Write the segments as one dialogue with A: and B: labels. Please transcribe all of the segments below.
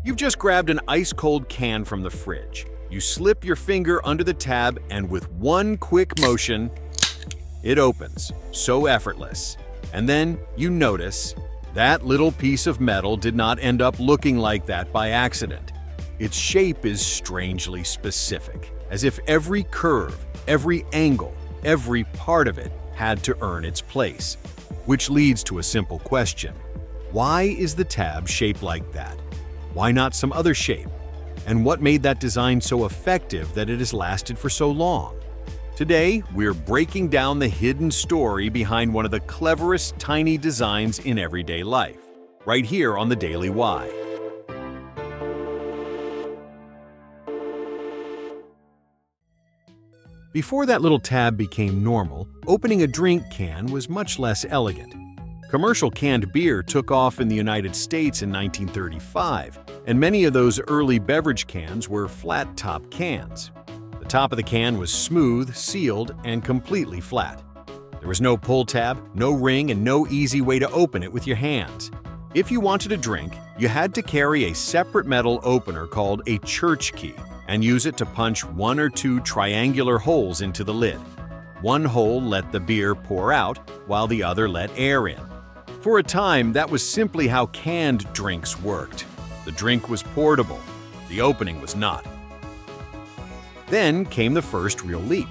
A: You've just grabbed an ice-cold can from the fridge. You slip your finger under the tab, and with one quick motion, it opens, so effortless. And then you notice that little piece of metal did not end up looking like that by accident. Its shape is strangely specific, as if every curve, every angle, every part of it had to earn its place. Which leads to a simple question. Why is the tab shaped like that? Why not some other shape? And what made that design so effective that it has lasted for so long? Today, we're breaking down the hidden story behind one of the cleverest tiny designs in everyday life, right here on the Daily Why. Before that little tab became normal, opening a drink can was much less elegant. Commercial canned beer took off in the United States in 1935, and many of those early beverage cans were flat-top cans. The top of the can was smooth, sealed, and completely flat. There was no pull tab, no ring, and no easy way to open it with your hands. If you wanted a drink, you had to carry a separate metal opener called a church key and use it to punch one or two triangular holes into the lid. One hole let the beer pour out, while the other let air in. For a time, that was simply how canned drinks worked. The drink was portable, the opening was not. Then came the first real leap.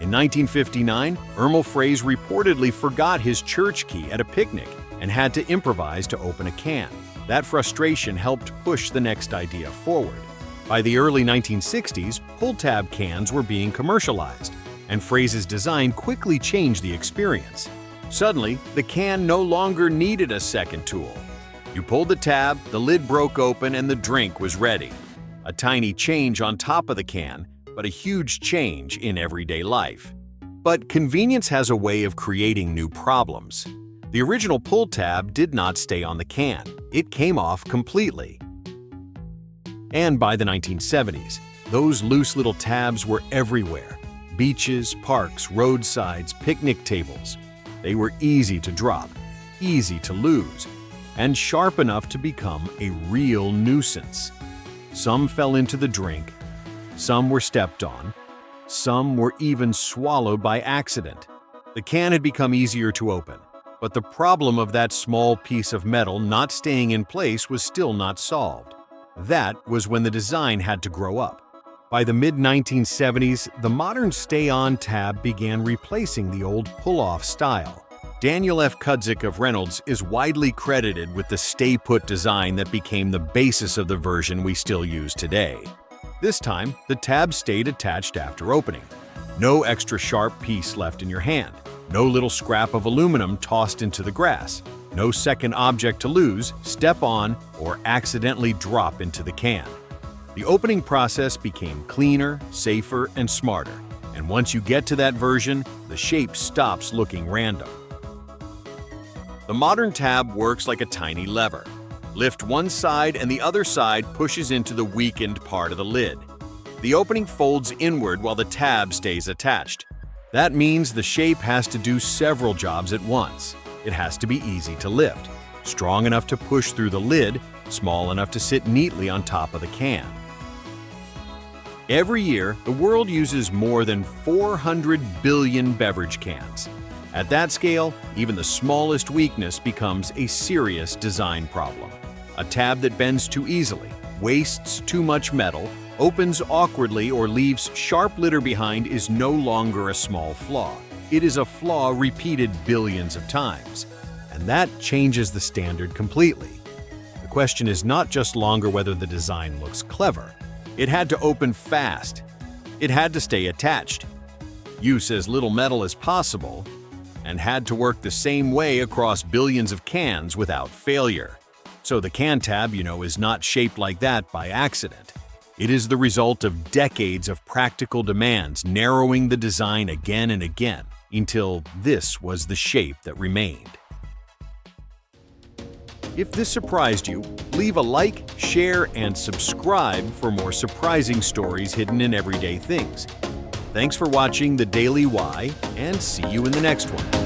A: In 1959, Emil Fraze reportedly forgot his church key at a picnic and had to improvise to open a can. That frustration helped push the next idea forward. By the early 1960s, pull-tab cans were being commercialized, and Fraze's design quickly changed the experience. Suddenly, the can no longer needed a second tool. You pulled the tab, the lid broke open, and the drink was ready. A tiny change on top of the can, but a huge change in everyday life. But convenience has a way of creating new problems. The original pull tab did not stay on the can. It came off completely. And by the 1970s, those loose little tabs were everywhere. Beaches, parks, roadsides, picnic tables. They were easy to drop, easy to lose, and sharp enough to become a real nuisance. Some fell into the drink, some were stepped on, some were even swallowed by accident. The can had become easier to open, but the problem of that small piece of metal not staying in place was still not solved. That was when the design had to grow up. By the mid-1970s, the modern stay-on tab began replacing the old pull-off style. Daniel F. Kudzik of Reynolds is widely credited with the stay-put design that became the basis of the version we still use today. This time, the tab stayed attached after opening. No extra sharp piece left in your hand. No little scrap of aluminum tossed into the grass. No second object to lose, step on, or accidentally drop into the can. The opening process became cleaner, safer, and smarter. And once you get to that version, the shape stops looking random. The modern tab works like a tiny lever. Lift one side and the other side pushes into the weakened part of the lid. The opening folds inward while the tab stays attached. That means the shape has to do several jobs at once. It has to be easy to lift, strong enough to push through the lid, small enough to sit neatly on top of the can. Every year, the world uses more than 400 billion beverage cans. At that scale, even the smallest weakness becomes a serious design problem. A tab that bends too easily, wastes too much metal, opens awkwardly, or leaves sharp litter behind is no longer a small flaw. It is a flaw repeated billions of times. And that changes the standard completely. The question is not just longer whether the design looks clever. It had to open fast. It had to stay attached. Use as little metal as possible, and had to work the same way across billions of cans without failure. So the can tab, is not shaped like that by accident. It is the result of decades of practical demands narrowing the design again and again until this was the shape that remained. If this surprised you, leave a like, share, and subscribe for more surprising stories hidden in everyday things. Thanks for watching The Daily Why, and see you in the next one.